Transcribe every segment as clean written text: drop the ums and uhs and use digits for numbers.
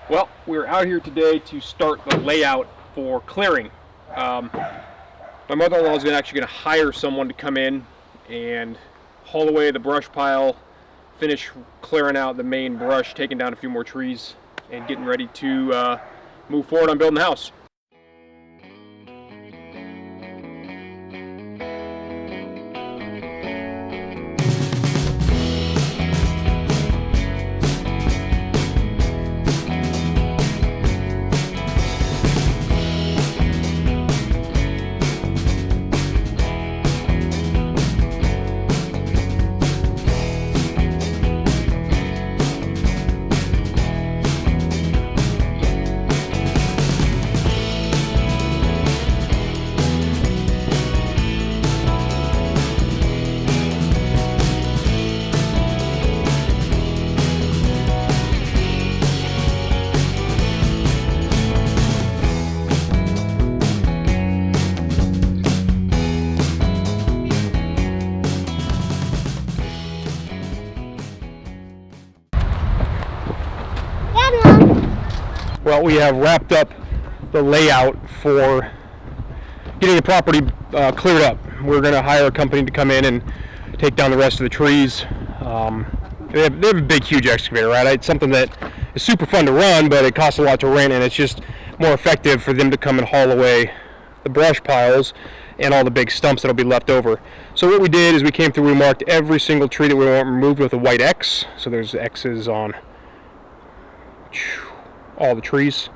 Well, we're out here today to start the layout for clearing. My mother-in-law is actually going to hire someone to come in and haul away the brush pile, finish clearing out the main brush, taking down a few more trees, and getting ready to move forward on building the house. Well, we have wrapped up the layout for getting the property cleared up. We're going to hire a company to come in and take down the rest of the trees. They have a big, huge excavator, right? It's something that is super fun to run, but it costs a lot to rent, and it's just more effective for them to come and haul away the brush piles and all the big stumps that'll be left over. So what we did is we came through, we marked every single tree that we want removed with a white X. So there's X's on all the trees,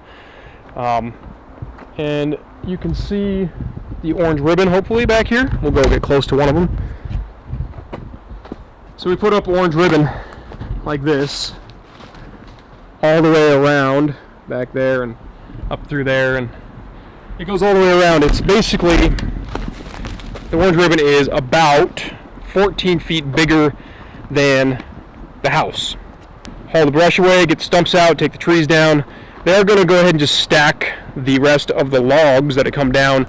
and you can see the orange ribbon hopefully back here. We'll go get close to one of them. So we put up orange ribbon like this all the way around back there and up through there, and it goes all the way around. It's basically, the orange ribbon is about 14 feet bigger than the house. Haul the brush away, get the stumps out, take the trees down. They're going to go ahead and just stack the rest of the logs that have come down.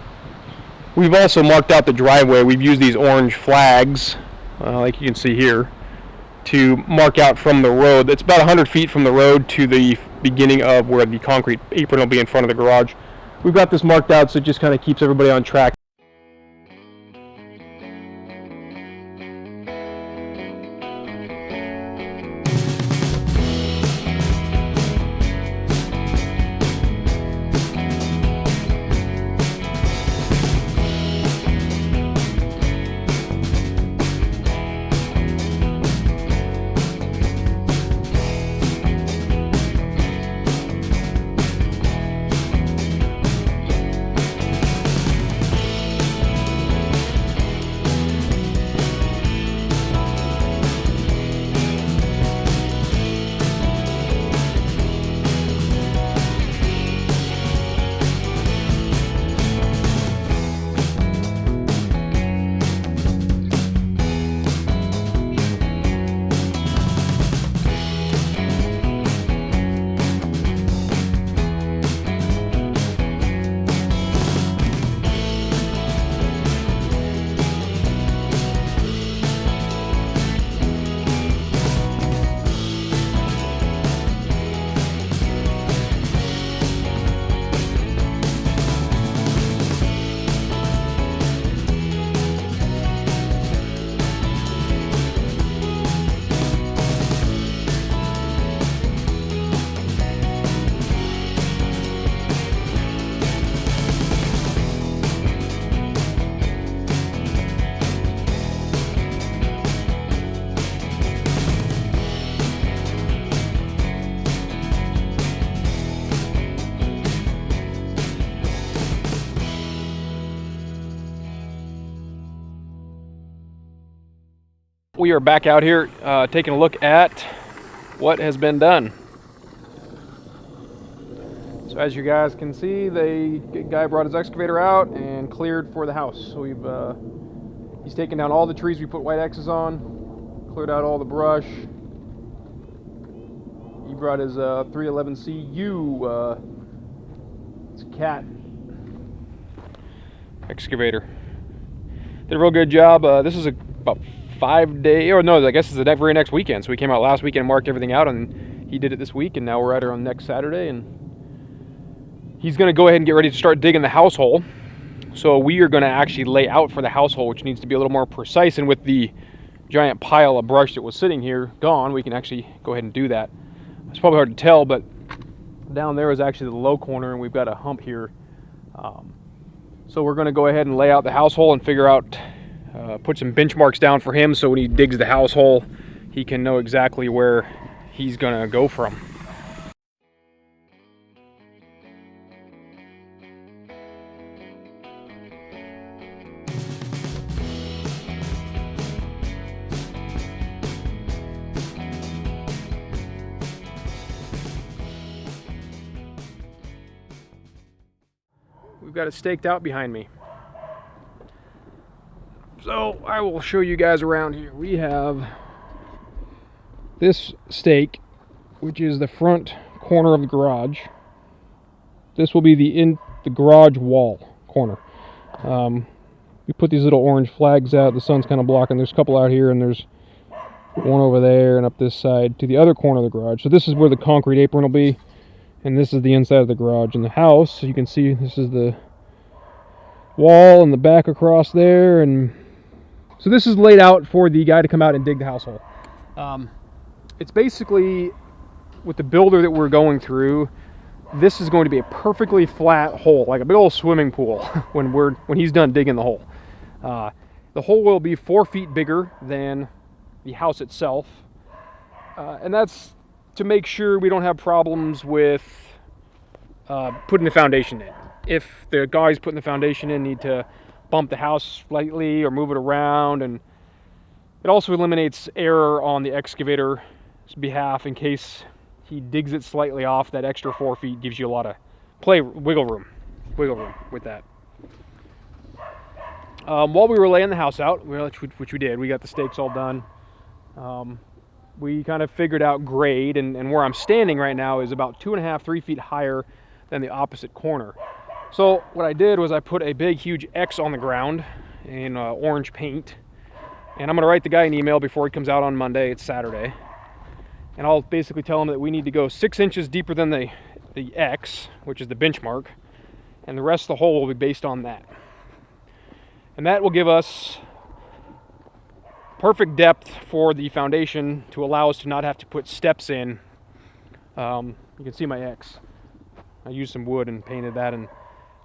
We've also marked out the driveway. We've used these orange flags, like you can see here, to mark out from the road. It's about 100 feet from the road to the beginning of where the concrete apron will be in front of the garage. We've got this marked out so it just kind of keeps everybody on track. We are back out here taking a look at what has been done. So as you guys can see, the guy brought his excavator out and cleared for the house. So he's taken down all the trees we put white X's on, cleared out all the brush. He brought his 311CU, it's a cat excavator. Did a real good job. This is about 5 days, or no, I guess it's the very next weekend. So we came out last weekend, marked everything out, and he did it this week, and now we're at her on next Saturday, and he's going to go ahead and get ready to start digging the house hole. So we are going to actually lay out for the house hole, which needs to be a little more precise, and with the giant pile of brush that was sitting here gone, we can actually go ahead and do that. It's probably hard to tell, but down there is actually the low corner, and we've got a hump here. So we're going to go ahead and lay out the house hole and figure out, put some benchmarks down for him, so when he digs the house hole, he can know exactly where he's going to go from. We've got it staked out behind me. So I will show you guys around here. We have this stake, which is the front corner of the garage. This will be the garage wall corner. We put these little orange flags out. The sun's kind of blocking. There's a couple out here, and there's one over there and up this side to the other corner of the garage. So this is where the concrete apron will be. And this is the inside of the garage. And the house, you can see this is the wall and the back across there. And so this is laid out for the guy to come out and dig the house hole. It's basically, with the builder that we're going through, this is going to be a perfectly flat hole, like a big old swimming pool when he's done digging the hole. The hole will be 4 feet bigger than the house itself. And that's to make sure we don't have problems with putting the foundation in. If the guys putting the foundation in need to bump the house slightly or move it around, and it also eliminates error on the excavator's behalf in case he digs it slightly off. That extra 4 feet gives you a lot of wiggle room with that. While we were laying the house out, which we did, we got the stakes all done. We kind of figured out grade, and where I'm standing right now is about 2.5, 3 feet higher than the opposite corner. So what I did was I put a big, huge X on the ground in orange paint, and I'm going to write the guy an email before he comes out on Monday. It's Saturday, and I'll basically tell him that we need to go 6 inches deeper than the X, which is the benchmark, and the rest of the hole will be based on that. And that will give us perfect depth for the foundation to allow us to not have to put steps in. You can see my X. I used some wood and painted that, and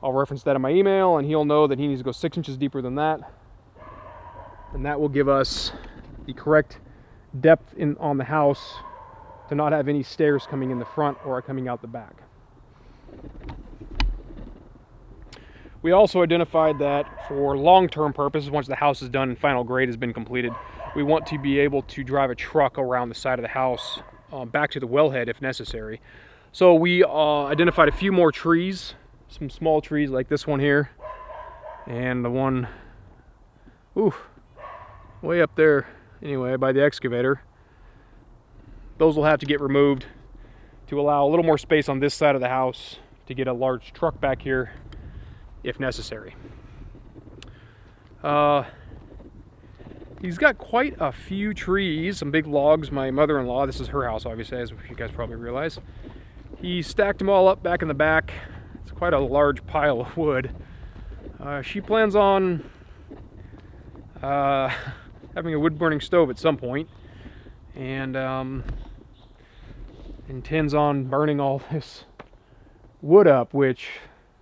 I'll reference that in my email, and he'll know that he needs to go 6 inches deeper than that. And that will give us the correct depth on the house to not have any stairs coming in the front or coming out the back. We also identified that for long-term purposes, once the house is done and final grade has been completed, we want to be able to drive a truck around the side of the house back to the wellhead if necessary. So we identified a few more trees, some small trees like this one here, and the one way up there anyway by the excavator. Those will have to get removed to allow a little more space on this side of the house to get a large truck back here if necessary. He's got quite a few trees, some big logs. My mother-in-law, this is her house obviously, as you guys probably realize, he stacked them all up back in the back. It's quite a large pile of wood. She plans on having a wood-burning stove at some point, and intends on burning all this wood up, which,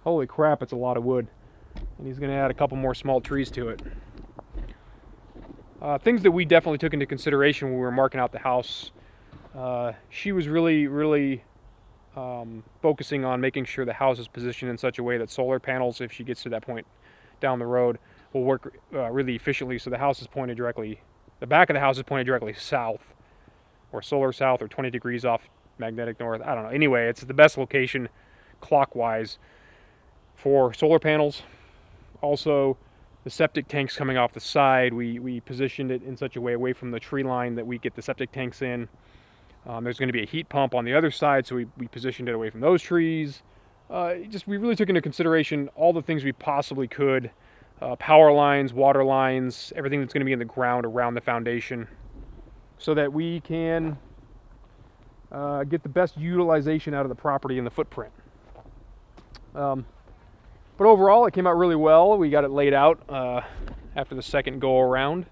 holy crap, it's a lot of wood. And he's going to add a couple more small trees to it. Things that we definitely took into consideration when we were marking out the house. She was really focusing on making sure the house is positioned in such a way that solar panels, if she gets to that point down the road, will work really efficiently. So the house is pointed directly, the back of the house is pointed directly south, or solar south, or 20 degrees off magnetic north. I don't know. Anyway, it's the best location clockwise for solar panels. Also, the septic tanks coming off the side, we positioned it in such a way away from the tree line that we get the septic tanks in. There's going to be a heat pump on the other side, so we positioned it away from those trees. We really took into consideration all the things we possibly could. Power lines, water lines, everything that's going to be in the ground around the foundation, so that we can get the best utilization out of the property and the footprint. But overall, it came out really well. We got it laid out after the second go around.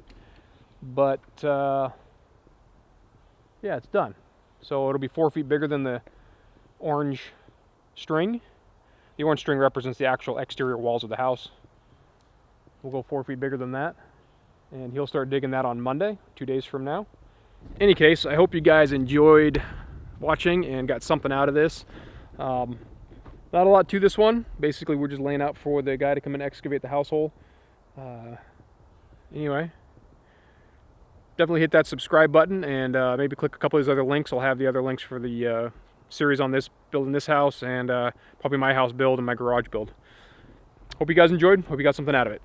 But yeah, it's done. So it'll be 4 feet bigger than the orange string. The orange string represents the actual exterior walls of the house. We'll go 4 feet bigger than that. And he'll start digging that on Monday, 2 days from now. In any case, I hope you guys enjoyed watching and got something out of this. Not a lot to this one. Basically, we're just laying out for the guy to come and excavate the house hole. Anyway, definitely hit that subscribe button and maybe click a couple of these other links. I'll have the other links for the series on this, building this house, and probably my house build and my garage build. Hope you guys enjoyed. Hope you got something out of it.